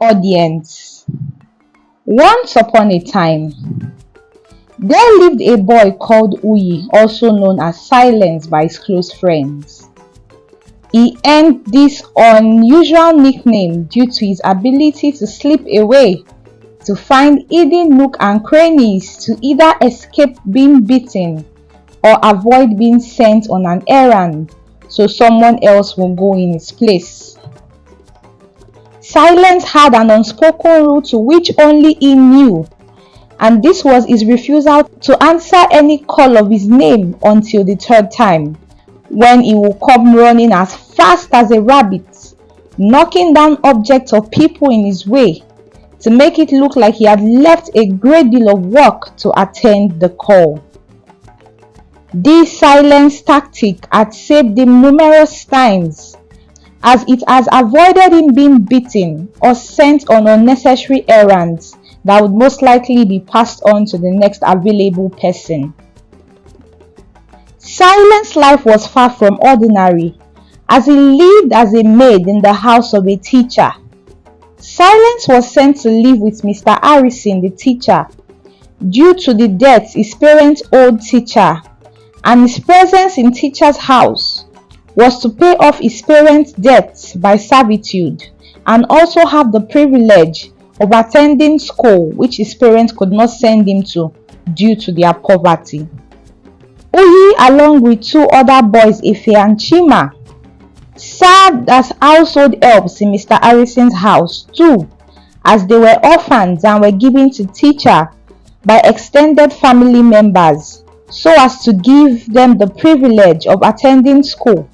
Audience. Once upon a time, there lived a boy called Uyi, also known as Silence by his close friends. He earned this unusual nickname due to his ability to slip away, to find hidden nooks and crannies to either escape being beaten or avoid being sent on an errand so someone else will go in his place. Silence had an unspoken rule to which only he knew, and this was his refusal to answer any call of his name until the third time, when he would come running as fast as a rabbit, knocking down objects or people in his way to make it look like he had left a great deal of work to attend the call. This silence tactic had saved him numerous times, as it has avoided him being beaten or sent on unnecessary errands that would most likely be passed on to the next available person. Silence's life was far from ordinary, as he lived as a maid in the house of a teacher. Silence was sent to live with Mr. Harrison, the teacher, due to the death his parents owed teacher, and his presence in teacher's house was to pay off his parents' debts by servitude and also have the privilege of attending school which his parents could not send him to due to their poverty. Uyi, along with two other boys, Ife and Chima, served as household helps in Mr. Harrison's house too, as they were orphans and were given to teacher by extended family members so as to give them the privilege of attending school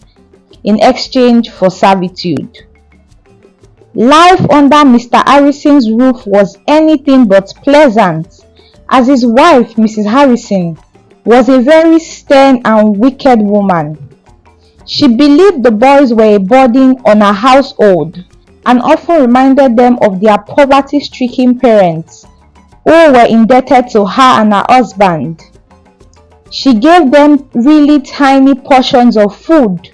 in exchange for servitude. Life under Mr. Harrison's roof was anything but pleasant, as his wife, Mrs. Harrison, was a very stern and wicked woman. She believed the boys were a burden on her household and often reminded them of their poverty-stricken parents who were indebted to her and her husband. She gave them really tiny portions of food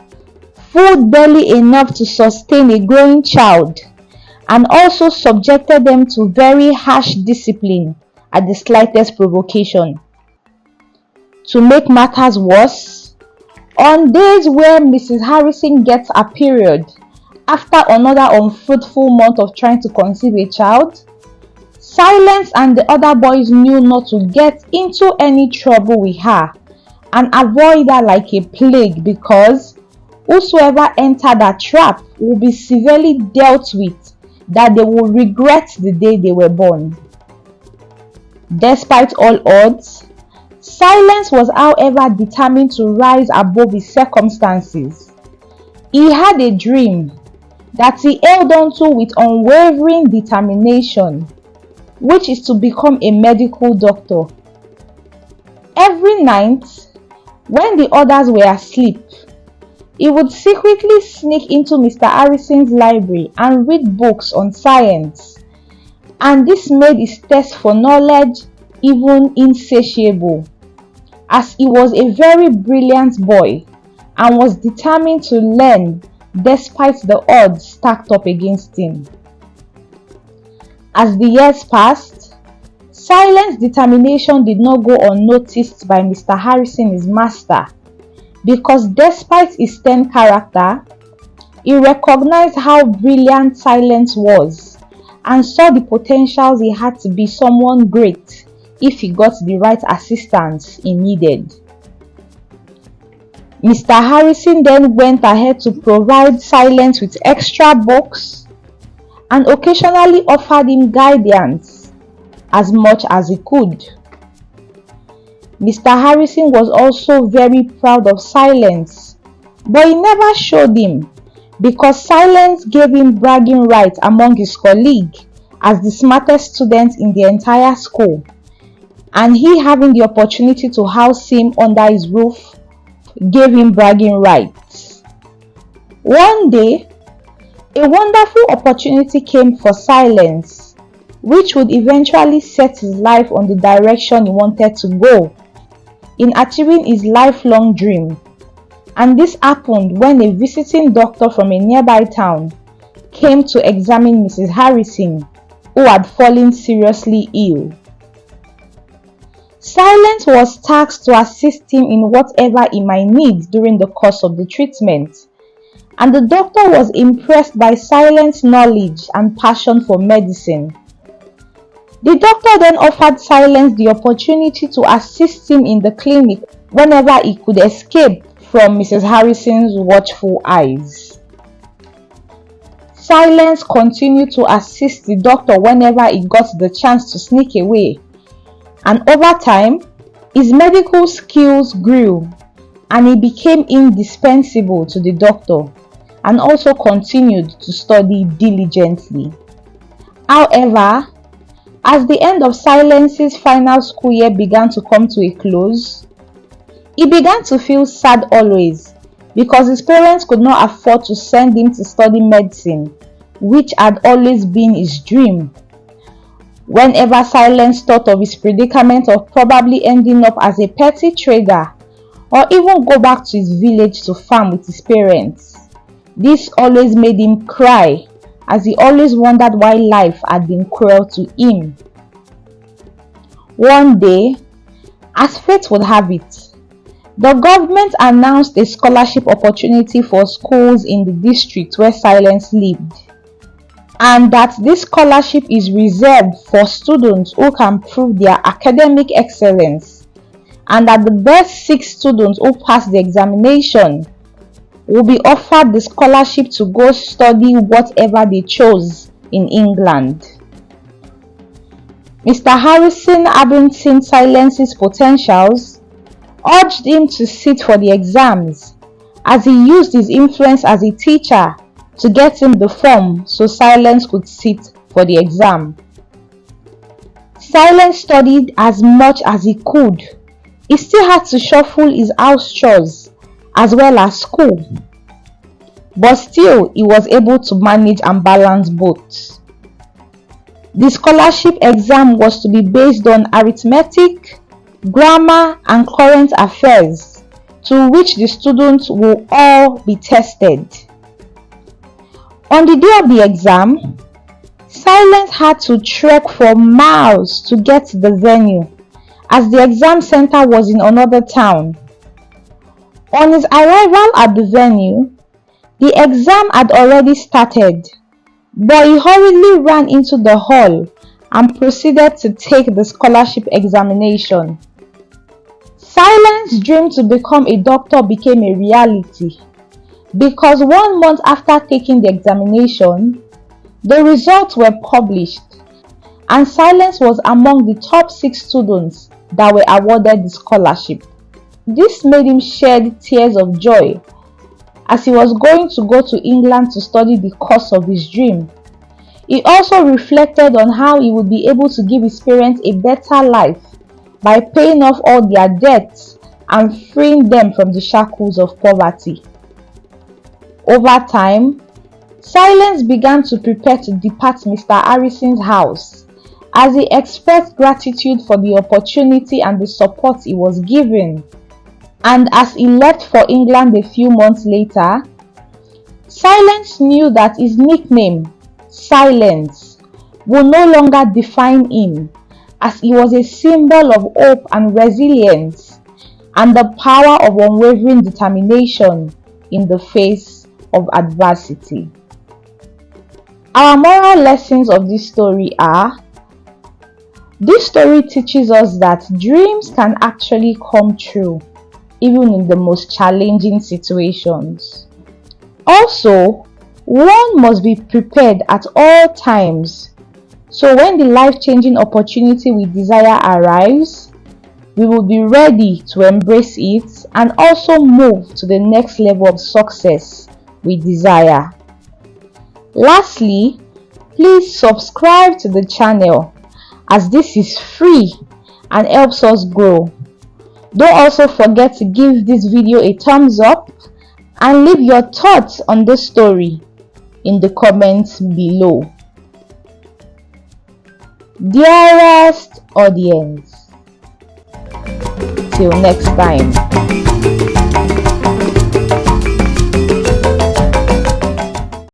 barely enough to sustain a growing child, and also subjected them to very harsh discipline at the slightest provocation. To make matters worse, on days where Mrs. Harrison gets a period after another unfruitful month of trying to conceive a child, Silence and the other boys knew not to get into any trouble with her and avoid her like a plague, because whosoever entered her trap will be severely dealt with, that they will regret the day they were born. Despite all odds, Silence was, however, determined to rise above his circumstances. He had a dream that he held on to with unwavering determination, which is to become a medical doctor. Every night, when the others were asleep, he would secretly sneak into Mr. Harrison's library and read books on science, and this made his thirst for knowledge even insatiable, as he was a very brilliant boy and was determined to learn despite the odds stacked up against him. As the years passed, Silence's determination did not go unnoticed by Mr. Harrison, his master, because despite his stern character, he recognized how brilliant Silence was and saw the potentials he had to be someone great if he got the right assistance he needed. Mr. Harrison then went ahead to provide Silence with extra books and occasionally offered him guidance as much as he could. Mr. Harrison was also very proud of Silence, but he never showed him, because Silence gave him bragging rights among his colleagues as the smartest student in the entire school, and he, having the opportunity to house him under his roof, gave him bragging rights. One day, a wonderful opportunity came for Silence, which would eventually set his life on the direction he wanted to go in achieving his lifelong dream. And this happened when a visiting doctor from a nearby town came to examine Mrs. Harrison who had fallen seriously ill. Silence was tasked to assist him in whatever he might need during the course of the treatment, and the doctor was impressed by Silence's knowledge and passion for medicine. The doctor then offered Silence the opportunity to assist him in the clinic whenever he could escape from Mrs. Harrison's watchful eyes. Silence continued to assist the doctor whenever he got the chance to sneak away, and over time, his medical skills grew and he became indispensable to the doctor and also continued to study diligently. However, as the end of Silence's final school year began to come to a close, he began to feel sad always because his parents could not afford to send him to study medicine, which had always been his dream. Whenever Silence thought of his predicament of probably ending up as a petty trader or even go back to his village to farm with his parents, this always made him cry, as he always wondered why life had been cruel to him. One day, as fate would have it, the government announced a scholarship opportunity for schools in the district where Silence lived, and that this scholarship is reserved for students who can prove their academic excellence, and that the best 6 students who pass the examination will be offered the scholarship to go study whatever they chose in England. Mr. Harrison, having seen Silence's potentials, urged him to sit for the exams, as he used his influence as a teacher to get him the form so Silence could sit for the exam. Silence studied as much as he could. He still had to shuffle his house chores as well as school, but still he was able to manage and balance both. The scholarship exam was to be based on arithmetic, grammar, and current affairs, to which the students will all be tested. On the day of the exam, Silence had to trek for miles to get to the venue, as the exam center was in another town. On his arrival at the venue, the exam had already started, but he hurriedly ran into the hall and proceeded to take the scholarship examination. Silence's dream to become a doctor became a reality, because 1 month after taking the examination, the results were published, and Silence was among the top 6 students that were awarded the scholarship. This made him shed tears of joy, as he was going to go to England to study the course of his dream. He also reflected on how he would be able to give his parents a better life by paying off all their debts and freeing them from the shackles of poverty. Over time, Silence began to prepare to depart Mr. Harrison's house, as he expressed gratitude for the opportunity and the support he was given. And as he left for England a few months later, Silence knew that his nickname, Silence, would no longer define him, as he was a symbol of hope and resilience and the power of unwavering determination in the face of adversity. Our moral lessons of this story are: this story teaches us that dreams can actually come true, even in the most challenging situations. Also, one must be prepared at all times, so when the life-changing opportunity we desire arrives, we will be ready to embrace it and also move to the next level of success we desire. Lastly, please subscribe to the channel, as this is free and helps us grow. Don't also forget to give this video a thumbs up and leave your thoughts on the story in the comments below. Dearest audience, till next time.